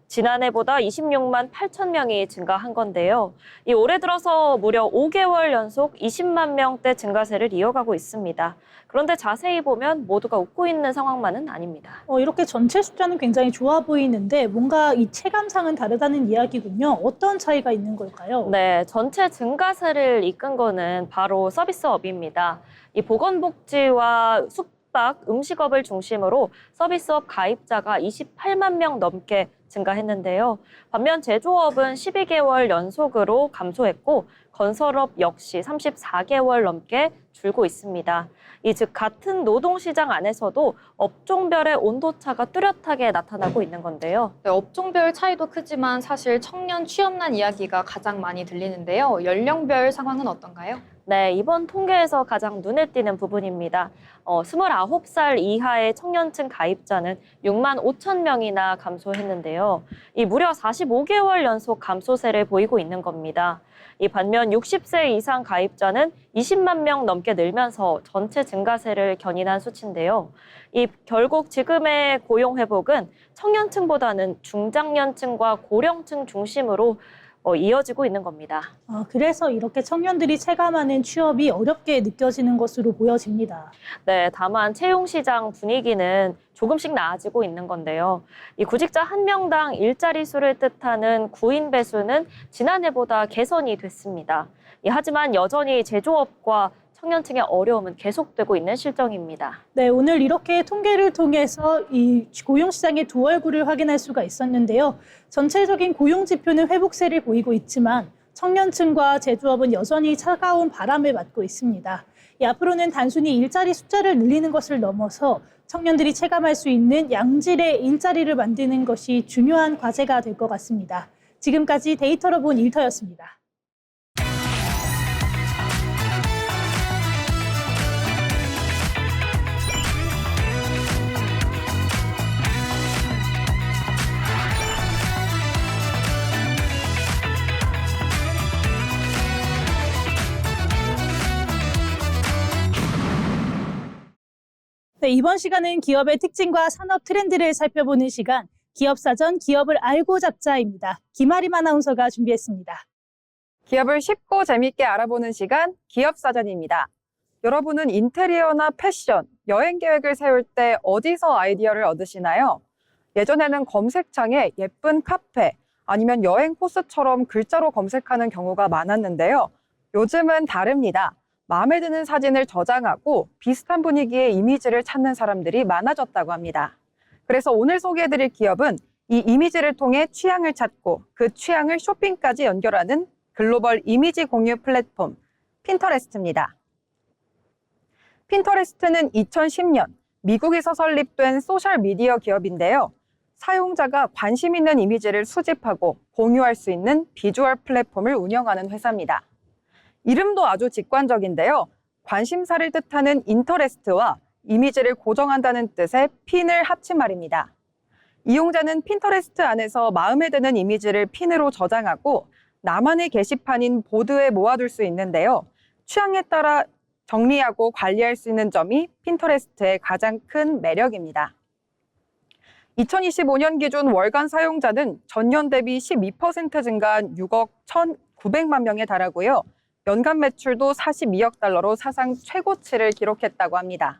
지난해보다 26만 8천 명이 증가한 건데요. 이 올해 들어서 무려 5개월 연속 20만 명대 증가세를 이어가고 있습니다. 그런데 자세히 보면 모두가 웃고 있는 상황만은 아닙니다. 이렇게 전체 숫자는 굉장히 좋아 보이는데 뭔가 이 체감상은 다르다는 이야기군요. 어떤 차이가 있는 걸까요? 네, 전체 증가세를 이끈 거는 바로 서비스업입니다. 이 보건복지와 숙박, 음식업을 중심으로 서비스업 가입자가 28만 명 넘게 증가했는데요. 반면 제조업은 12개월 연속으로 감소했고 건설업 역시 34개월 넘게 줄고 있습니다. 즉 같은 노동시장 안에서도 업종별의 온도차가 뚜렷하게 나타나고 있는 건데요. 네, 업종별 차이도 크지만 사실 청년 취업난 이야기가 가장 많이 들리는데요. 연령별 상황은 어떤가요? 네, 이번 통계에서 가장 눈에 띄는 부분입니다. 29살 이하의 청년층 가입자는 6만 5천 명이나 감소했는데요. 무려 45개월 연속 감소세를 보이고 있는 겁니다. 반면 60세 이상 가입자는 20만 명 넘게 늘면서 전체 증가세를 견인한 수치인데요. 결국 지금의 고용 회복은 청년층보다는 중장년층과 고령층 중심으로 이어지고 있는 겁니다. 그래서 이렇게 청년들이 체감하는 취업이 어렵게 느껴지는 것으로 보여집니다. 네, 다만 채용 시장 분위기는 조금씩 나아지고 있는 건데요. 구직자 한 명당 일자리 수를 뜻하는 구인 배수는 지난해보다 개선이 됐습니다. 하지만 여전히 제조업과 청년층의 어려움은 계속되고 있는 실정입니다. 네, 오늘 이렇게 통계를 통해서 이 고용시장의 두 얼굴을 확인할 수가 있었는데요. 전체적인 고용 지표는 회복세를 보이고 있지만 청년층과 제조업은 여전히 차가운 바람을 맞고 있습니다. 앞으로는 단순히 일자리 숫자를 늘리는 것을 넘어서 청년들이 체감할 수 있는 양질의 일자리를 만드는 것이 중요한 과제가 될 것 같습니다. 지금까지 데이터로 본 일터였습니다. 네, 이번 시간은 기업의 특징과 산업 트렌드를 살펴보는 시간, 기업사전 기업을 알고 잡자입니다. 김아림 아나운서가 준비했습니다. 기업을 쉽고 재밌게 알아보는 시간, 기업사전입니다. 여러분은 인테리어나 패션, 여행 계획을 세울 때 어디서 아이디어를 얻으시나요? 예전에는 검색창에 예쁜 카페, 아니면 여행 코스처럼 글자로 검색하는 경우가 많았는데요. 요즘은 다릅니다. 마음에 드는 사진을 저장하고 비슷한 분위기의 이미지를 찾는 사람들이 많아졌다고 합니다. 그래서 오늘 소개해드릴 기업은 이 이미지를 통해 취향을 찾고 그 취향을 쇼핑까지 연결하는 글로벌 이미지 공유 플랫폼 핀터레스트입니다. 핀터레스트는 2010년 미국에서 설립된 소셜미디어 기업인데요. 사용자가 관심 있는 이미지를 수집하고 공유할 수 있는 비주얼 플랫폼을 운영하는 회사입니다. 이름도 아주 직관적인데요. 관심사를 뜻하는 인터레스트와 이미지를 고정한다는 뜻의 핀을 합친 말입니다. 이용자는 핀터레스트 안에서 마음에 드는 이미지를 핀으로 저장하고 나만의 게시판인 보드에 모아둘 수 있는데요. 취향에 따라 정리하고 관리할 수 있는 점이 핀터레스트의 가장 큰 매력입니다. 2025년 기준 월간 사용자는 전년 대비 12% 증가한 6억 1,900만 명에 달하고요. 연간 매출도 42억 달러로 사상 최고치를 기록했다고 합니다.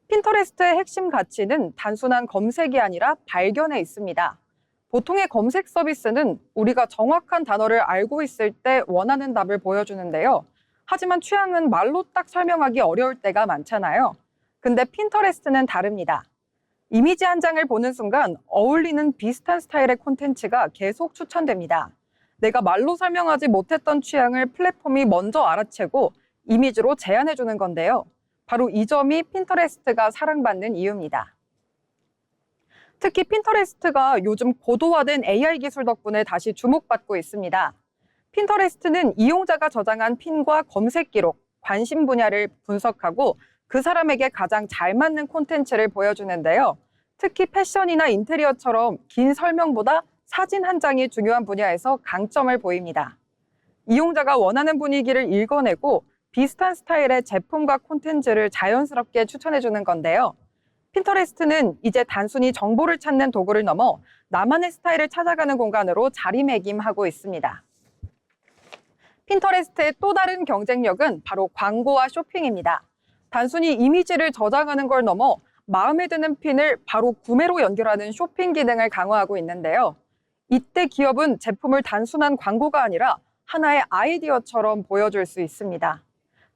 핀터레스트의 핵심 가치는 단순한 검색이 아니라 발견에 있습니다. 보통의 검색 서비스는 우리가 정확한 단어를 알고 있을 때 원하는 답을 보여주는데요. 하지만 취향은 말로 딱 설명하기 어려울 때가 많잖아요. 근데 핀터레스트는 다릅니다. 이미지 한 장을 보는 순간 어울리는 비슷한 스타일의 콘텐츠가 계속 추천됩니다. 내가 말로 설명하지 못했던 취향을 플랫폼이 먼저 알아채고 이미지로 제안해주는 건데요. 바로 이 점이 핀터레스트가 사랑받는 이유입니다. 특히 핀터레스트가 요즘 고도화된 AI 기술 덕분에 다시 주목받고 있습니다. 핀터레스트는 이용자가 저장한 핀과 검색 기록, 관심 분야를 분석하고 그 사람에게 가장 잘 맞는 콘텐츠를 보여주는데요. 특히 패션이나 인테리어처럼 긴 설명보다 사진 한 장이 중요한 분야에서 강점을 보입니다. 이용자가 원하는 분위기를 읽어내고 비슷한 스타일의 제품과 콘텐츠를 자연스럽게 추천해주는 건데요. 핀터레스트는 이제 단순히 정보를 찾는 도구를 넘어 나만의 스타일을 찾아가는 공간으로 자리매김하고 있습니다. 핀터레스트의 또 다른 경쟁력은 바로 광고와 쇼핑입니다. 단순히 이미지를 저장하는 걸 넘어 마음에 드는 핀을 바로 구매로 연결하는 쇼핑 기능을 강화하고 있는데요. 이때 기업은 제품을 단순한 광고가 아니라 하나의 아이디어처럼 보여줄 수 있습니다.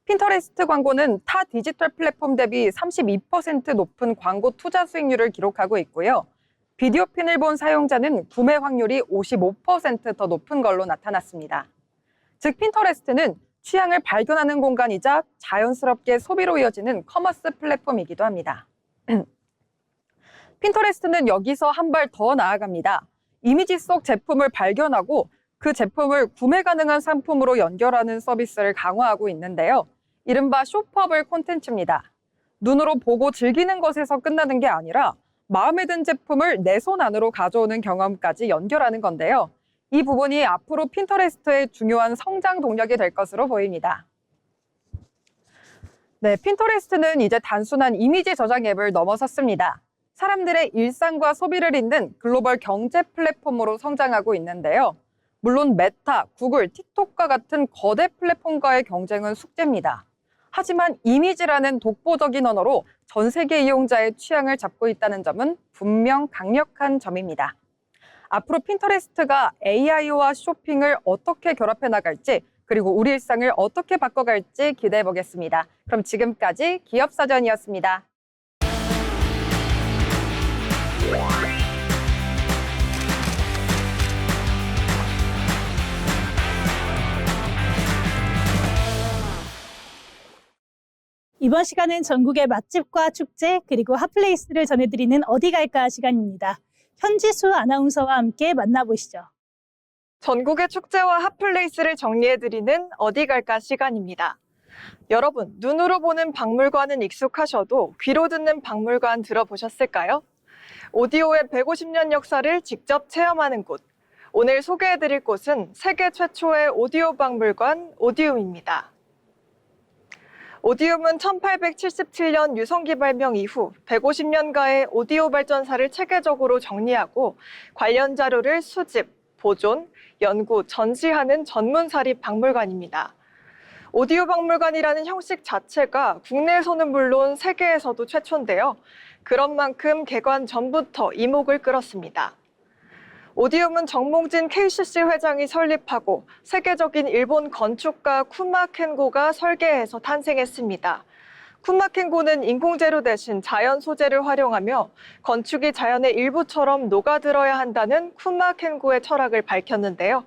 핀터레스트 광고는 타 디지털 플랫폼 대비 32% 높은 광고 투자 수익률을 기록하고 있고요. 비디오 핀을 본 사용자는 구매 확률이 55% 더 높은 걸로 나타났습니다. 즉 핀터레스트는 취향을 발견하는 공간이자 자연스럽게 소비로 이어지는 커머스 플랫폼이기도 합니다. 핀터레스트는 여기서 한 발 더 나아갑니다. 이미지 속 제품을 발견하고 그 제품을 구매 가능한 상품으로 연결하는 서비스를 강화하고 있는데요. 이른바 쇼퍼블 콘텐츠입니다. 눈으로 보고 즐기는 것에서 끝나는 게 아니라 마음에 든 제품을 내 손 안으로 가져오는 경험까지 연결하는 건데요. 이 부분이 앞으로 핀터레스트의 중요한 성장 동력이 될 것으로 보입니다. 네, 핀터레스트는 이제 단순한 이미지 저장 앱을 넘어섰습니다. 사람들의 일상과 소비를 잇는 글로벌 경제 플랫폼으로 성장하고 있는데요. 물론 메타, 구글, 틱톡과 같은 거대 플랫폼과의 경쟁은 숙제입니다. 하지만 이미지라는 독보적인 언어로 전 세계 이용자의 취향을 잡고 있다는 점은 분명 강력한 점입니다. 앞으로 핀터레스트가 AI와 쇼핑을 어떻게 결합해 나갈지, 그리고 우리 일상을 어떻게 바꿔갈지 기대해 보겠습니다. 그럼 지금까지 기업사전이었습니다. 이번 시간은 전국의 맛집과 축제 그리고 핫플레이스를 전해드리는 어디 갈까 시간입니다. 현지수 아나운서와 함께 만나보시죠. 전국의 축제와 핫플레이스를 정리해드리는 어디 갈까 시간입니다. 여러분, 눈으로 보는 박물관은 익숙하셔도 귀로 듣는 박물관 들어보셨을까요? 오디오의 150년 역사를 직접 체험하는 곳. 오늘 소개해드릴 곳은 세계 최초의 오디오 박물관 오디움입니다. 오디움은 1877년 유성기 발명 이후 150년가의 오디오 발전사를 체계적으로 정리하고 관련 자료를 수집, 보존, 연구, 전시하는 전문 사립 박물관입니다. 오디오 박물관이라는 형식 자체가 국내에서는 물론 세계에서도 최초인데요. 그런 만큼 개관 전부터 이목을 끌었습니다. 오디움은 정몽진 KCC 회장이 설립하고 세계적인 일본 건축가 쿠마켄고가 설계해서 탄생했습니다. 쿠마켄고는 인공재료 대신 자연 소재를 활용하며 건축이 자연의 일부처럼 녹아들어야 한다는 쿠마켄고의 철학을 밝혔는데요.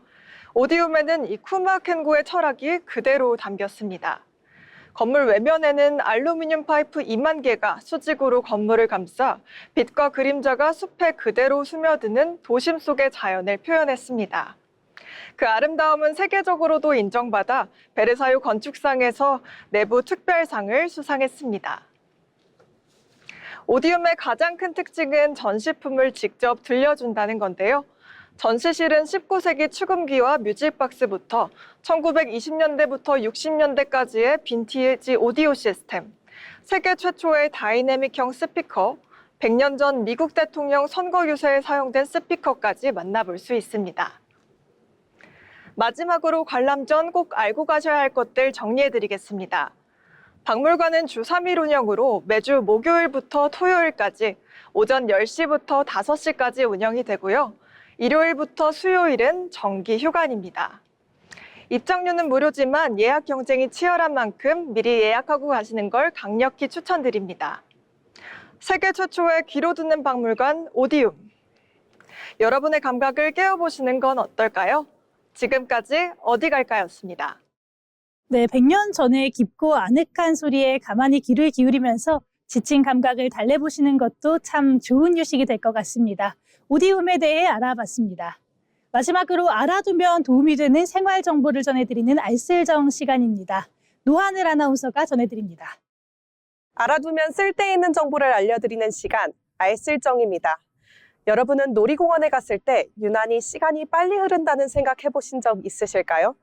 오디움에는 이 쿠마켄고의 철학이 그대로 담겼습니다. 건물 외면에는 알루미늄 파이프 2만 개가 수직으로 건물을 감싸 빛과 그림자가 숲에 그대로 스며드는 도심 속의 자연을 표현했습니다. 그 아름다움은 세계적으로도 인정받아 베르사유 건축상에서 내부 특별상을 수상했습니다. 오디움의 가장 큰 특징은 전시품을 직접 들려준다는 건데요. 전시실은 19세기 축음기와 뮤직박스부터 1920년대부터 60년대까지의 빈티지 오디오 시스템, 세계 최초의 다이내믹형 스피커, 100년 전 미국 대통령 선거 유세에 사용된 스피커까지 만나볼 수 있습니다. 마지막으로 관람 전 꼭 알고 가셔야 할 것들 정리해드리겠습니다. 박물관은 주 3일 운영으로 매주 목요일부터 토요일까지 오전 10시부터 5시까지 운영이 되고요. 일요일부터 수요일은 정기 휴관입니다. 입장료는 무료지만 예약 경쟁이 치열한 만큼 미리 예약하고 가시는 걸 강력히 추천드립니다. 세계 최초의 귀로 듣는 박물관 오디움. 여러분의 감각을 깨워보시는 건 어떨까요? 지금까지 어디 갈까였습니다. 네, 100년 전의 깊고 아늑한 소리에 가만히 귀를 기울이면서 지친 감각을 달래보시는 것도 참 좋은 휴식이 될 것 같습니다. 오디움에 대해 알아봤습니다. 마지막으로 알아두면 도움이 되는 생활 정보를 전해드리는 알쓸정 시간입니다. 노하늘 아나운서가 전해드립니다. 알아두면 쓸데있는 정보를 알려드리는 시간, 알쓸정입니다. 여러분은 놀이공원에 갔을 때 유난히 시간이 빨리 흐른다는 생각 해보신 적 있으실까요?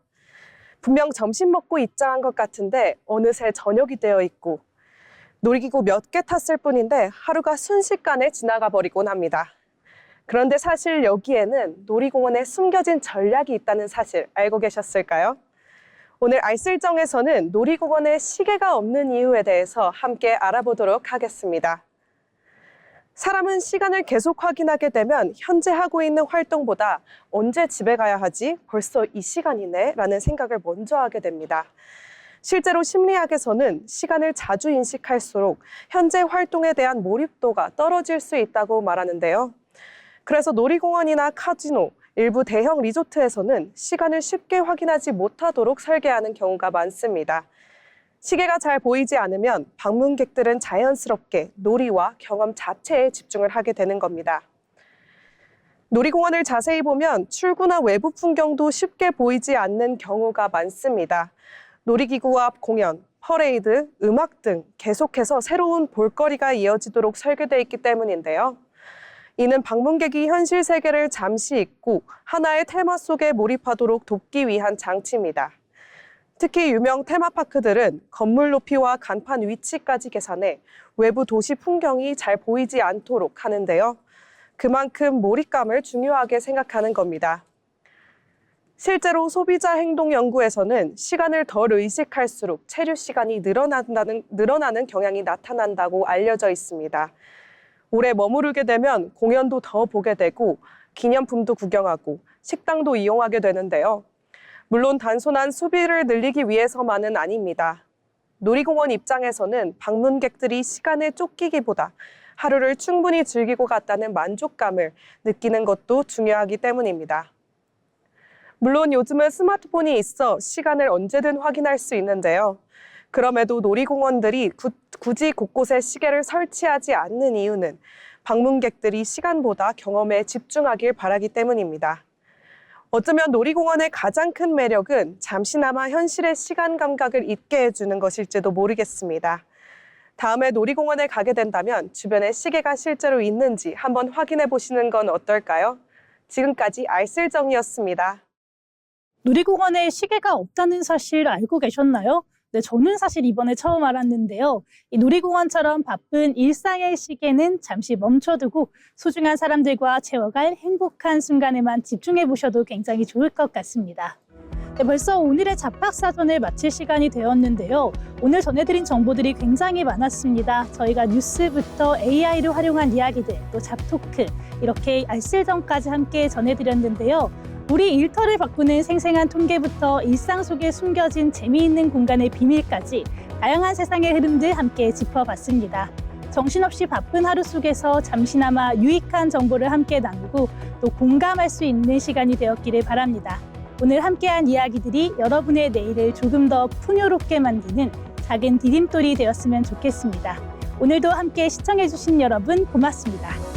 분명 점심 먹고 입장한 것 같은데 어느새 저녁이 되어 있고 놀이기구 몇 개 탔을 뿐인데 하루가 순식간에 지나가 버리곤 합니다. 그런데 사실 여기에는 놀이공원에 숨겨진 전략이 있다는 사실 알고 계셨을까요? 오늘 알쓸정에서는 놀이공원에 시계가 없는 이유에 대해서 함께 알아보도록 하겠습니다. 사람은 시간을 계속 확인하게 되면 현재 하고 있는 활동보다 언제 집에 가야 하지? 벌써 이 시간이네? 라는 생각을 먼저 하게 됩니다. 실제로 심리학에서는 시간을 자주 인식할수록 현재 활동에 대한 몰입도가 떨어질 수 있다고 말하는데요. 그래서 놀이공원이나 카지노, 일부 대형 리조트에서는 시간을 쉽게 확인하지 못하도록 설계하는 경우가 많습니다. 시계가 잘 보이지 않으면 방문객들은 자연스럽게 놀이와 경험 자체에 집중을 하게 되는 겁니다. 놀이공원을 자세히 보면 출구나 외부 풍경도 쉽게 보이지 않는 경우가 많습니다. 놀이기구와 공연, 퍼레이드, 음악 등 계속해서 새로운 볼거리가 이어지도록 설계되어 있기 때문인데요. 이는 방문객이 현실 세계를 잠시 잊고 하나의 테마 속에 몰입하도록 돕기 위한 장치입니다. 특히 유명 테마파크들은 건물 높이와 간판 위치까지 계산해 외부 도시 풍경이 잘 보이지 않도록 하는데요. 그만큼 몰입감을 중요하게 생각하는 겁니다. 실제로 소비자 행동 연구에서는 시간을 덜 의식할수록 체류 시간이 늘어나는 경향이 나타난다고 알려져 있습니다. 오래 머무르게 되면 공연도 더 보게 되고 기념품도 구경하고 식당도 이용하게 되는데요. 물론 단순한 소비를 늘리기 위해서만은 아닙니다. 놀이공원 입장에서는 방문객들이 시간에 쫓기기보다 하루를 충분히 즐기고 갔다는 만족감을 느끼는 것도 중요하기 때문입니다. 물론 요즘은 스마트폰이 있어 시간을 언제든 확인할 수 있는데요. 그럼에도 놀이공원들이 굳이 곳곳에 시계를 설치하지 않는 이유는 방문객들이 시간보다 경험에 집중하길 바라기 때문입니다. 어쩌면 놀이공원의 가장 큰 매력은 잠시나마 현실의 시간 감각을 잊게 해주는 것일지도 모르겠습니다. 다음에 놀이공원에 가게 된다면 주변에 시계가 실제로 있는지 한번 확인해 보시는 건 어떨까요? 지금까지 알쓸정이었습니다. 놀이공원에 시계가 없다는 사실 알고 계셨나요? 네, 저는 사실 이번에 처음 알았는데요. 이 놀이공원처럼 바쁜 일상의 시계는 잠시 멈춰두고 소중한 사람들과 채워갈 행복한 순간에만 집중해 보셔도 굉장히 좋을 것 같습니다. 네, 벌써 오늘의 잡학사전을 마칠 시간이 되었는데요. 오늘 전해드린 정보들이 굉장히 많았습니다. 저희가 뉴스부터 AI를 활용한 이야기들, 또 잡토크, 이렇게 알쓸정까지 함께 전해드렸는데요. 우리 일터를 바꾸는 생생한 통계부터 일상 속에 숨겨진 재미있는 공간의 비밀까지 다양한 세상의 흐름들 함께 짚어봤습니다. 정신없이 바쁜 하루 속에서 잠시나마 유익한 정보를 함께 나누고 또 공감할 수 있는 시간이 되었기를 바랍니다. 오늘 함께한 이야기들이 여러분의 내일을 조금 더 풍요롭게 만드는 작은 디딤돌이 되었으면 좋겠습니다. 오늘도 함께 시청해주신 여러분 고맙습니다.